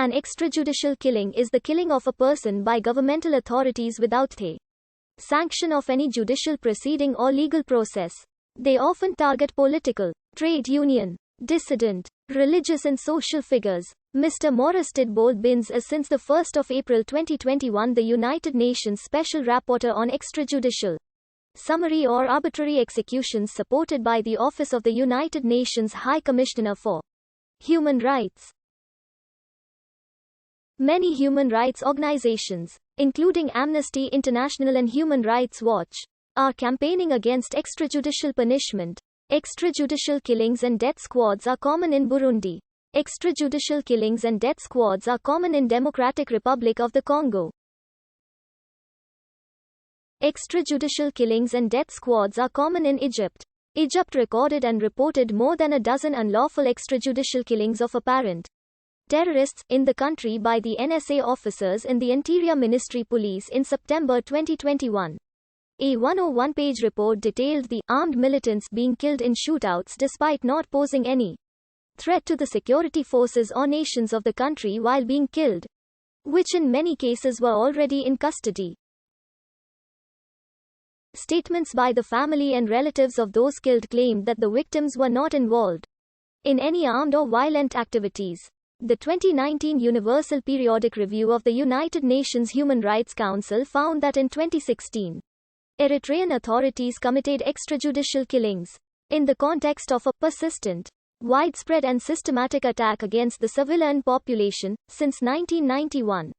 An extrajudicial killing is the killing of a person by governmental authorities without the sanction of any judicial proceeding or legal process. They often target political, trade union, dissident, religious and social figures. Mr. Morris did bold bins as since 1 April 2021 the United Nations Special Rapporteur on Extrajudicial Summary or Arbitrary Executions supported by the Office of the United Nations High Commissioner for Human Rights. Many human rights organizations, including Amnesty International and Human Rights Watch, are campaigning against extrajudicial punishment. Extrajudicial killings and death squads are common in Burundi. Extrajudicial killings and death squads are common in Democratic Republic of the Congo. Extrajudicial killings and death squads are common in Egypt. Egypt recorded and reported more than a dozen unlawful extrajudicial killings of apparent terrorists in the country by the NSA officers in the Interior Ministry Police in September 2021. A 101-page report detailed the armed militants being killed in shootouts despite not posing any threat to the security forces or nations of the country while being killed, which in many cases were already in custody. Statements by the family and relatives of those killed claimed that the victims were not involved in any armed or violent activities. The 2019 Universal Periodic Review of the United Nations Human Rights Council found that in 2016, Eritrean authorities committed extrajudicial killings in the context of a persistent, widespread and systematic attack against the civilian population since 1991,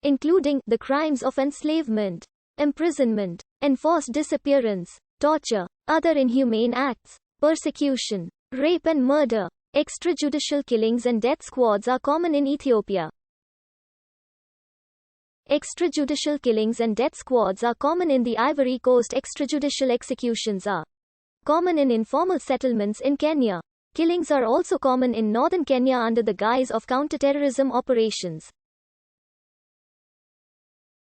including the crimes of enslavement, imprisonment, enforced disappearance, torture, other inhumane acts, persecution, rape and murder. Extrajudicial killings and death squads are common in Ethiopia. Extrajudicial killings and death squads are common in the Ivory Coast. Extrajudicial executions are common in informal settlements in Kenya. Killings are also common in northern Kenya under the guise of counterterrorism operations.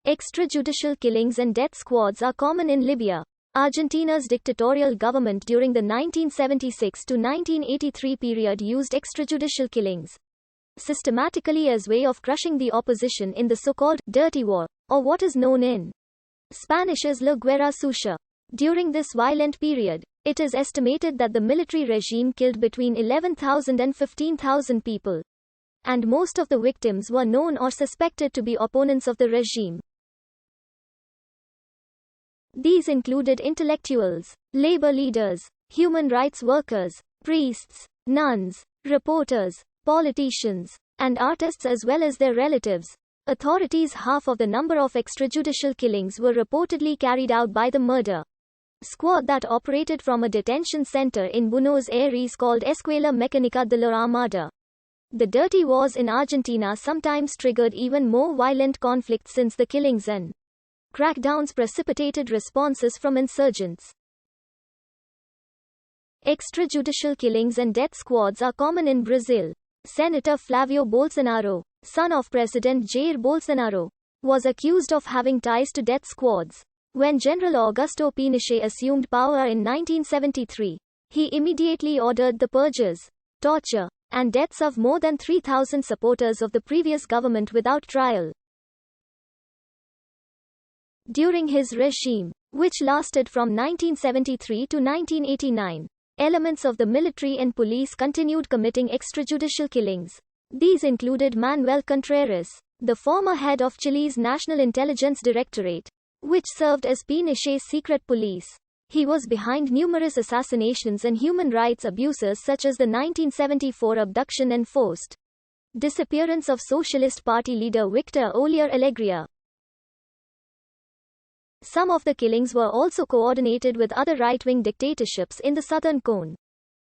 Extrajudicial killings and death squads are common in Libya. Argentina's dictatorial government during the 1976 to 1983 period used extrajudicial killings systematically as way of crushing the opposition in the so-called Dirty War, or what is known in Spanish as La Guerra Sucia. During this violent period, it is estimated that the military regime killed between 11,000 and 15,000 people, and most of the victims were known or suspected to be opponents of the regime. These included intellectuals, labor leaders, human rights workers, priests, nuns, reporters, politicians, and artists as well as their relatives. Authorities half of the number of extrajudicial killings were reportedly carried out by the murder squad that operated from a detention center in Buenos Aires called Escuela Mecánica de la Armada. The dirty wars in Argentina sometimes triggered even more violent conflicts since the killings and crackdowns precipitated responses from insurgents. Extrajudicial killings and death squads are common in Brazil. Senator Flávio Bolsonaro, son of President Jair Bolsonaro, was accused of having ties to death squads. When General Augusto Pinochet assumed power in 1973, he immediately ordered the purges, torture, and deaths of more than 3,000 supporters of the previous government without trial. During his regime, which lasted from 1973 to 1989, elements of the military and police continued committing extrajudicial killings. These included Manuel Contreras, the former head of Chile's National Intelligence Directorate, which served as Pinochet's secret police. He was behind numerous assassinations and human rights abuses such as the 1974 abduction and forced disappearance of Socialist Party leader Victor Olier Alegria. Some of the killings were also coordinated with other right-wing dictatorships in the Southern Cone.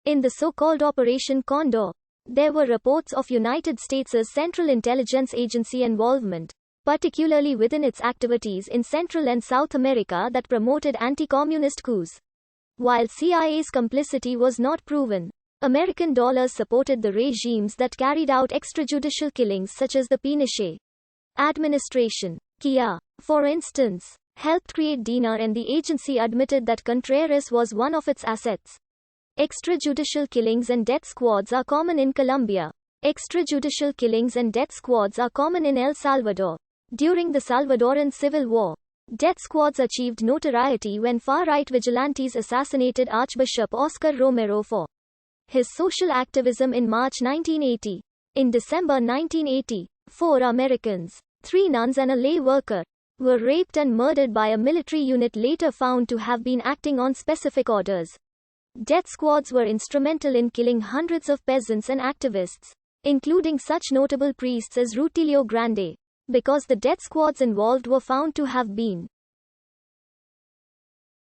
In the so-called Operation Condor, there were reports of United States' Central Intelligence Agency involvement, particularly within its activities in Central and South America that promoted anti-communist coups. While CIA's complicity was not proven, American dollars supported the regimes that carried out extrajudicial killings such as the Pinochet administration. Kia, for instance, helped create DINAR and the agency admitted that Contreras was one of its assets. Extrajudicial killings and death squads are common in Colombia. Extrajudicial killings and death squads are common in El Salvador. During the Salvadoran Civil War, death squads achieved notoriety when far-right vigilantes assassinated Archbishop Oscar Romero for his social activism in March 1980. In December 1980, 4 Americans, 3 nuns and a lay worker, were raped and murdered by a military unit later found to have been acting on specific orders. Death squads were instrumental in killing hundreds of peasants and activists, including such notable priests as Rutilio Grande, because the death squads involved were found to have been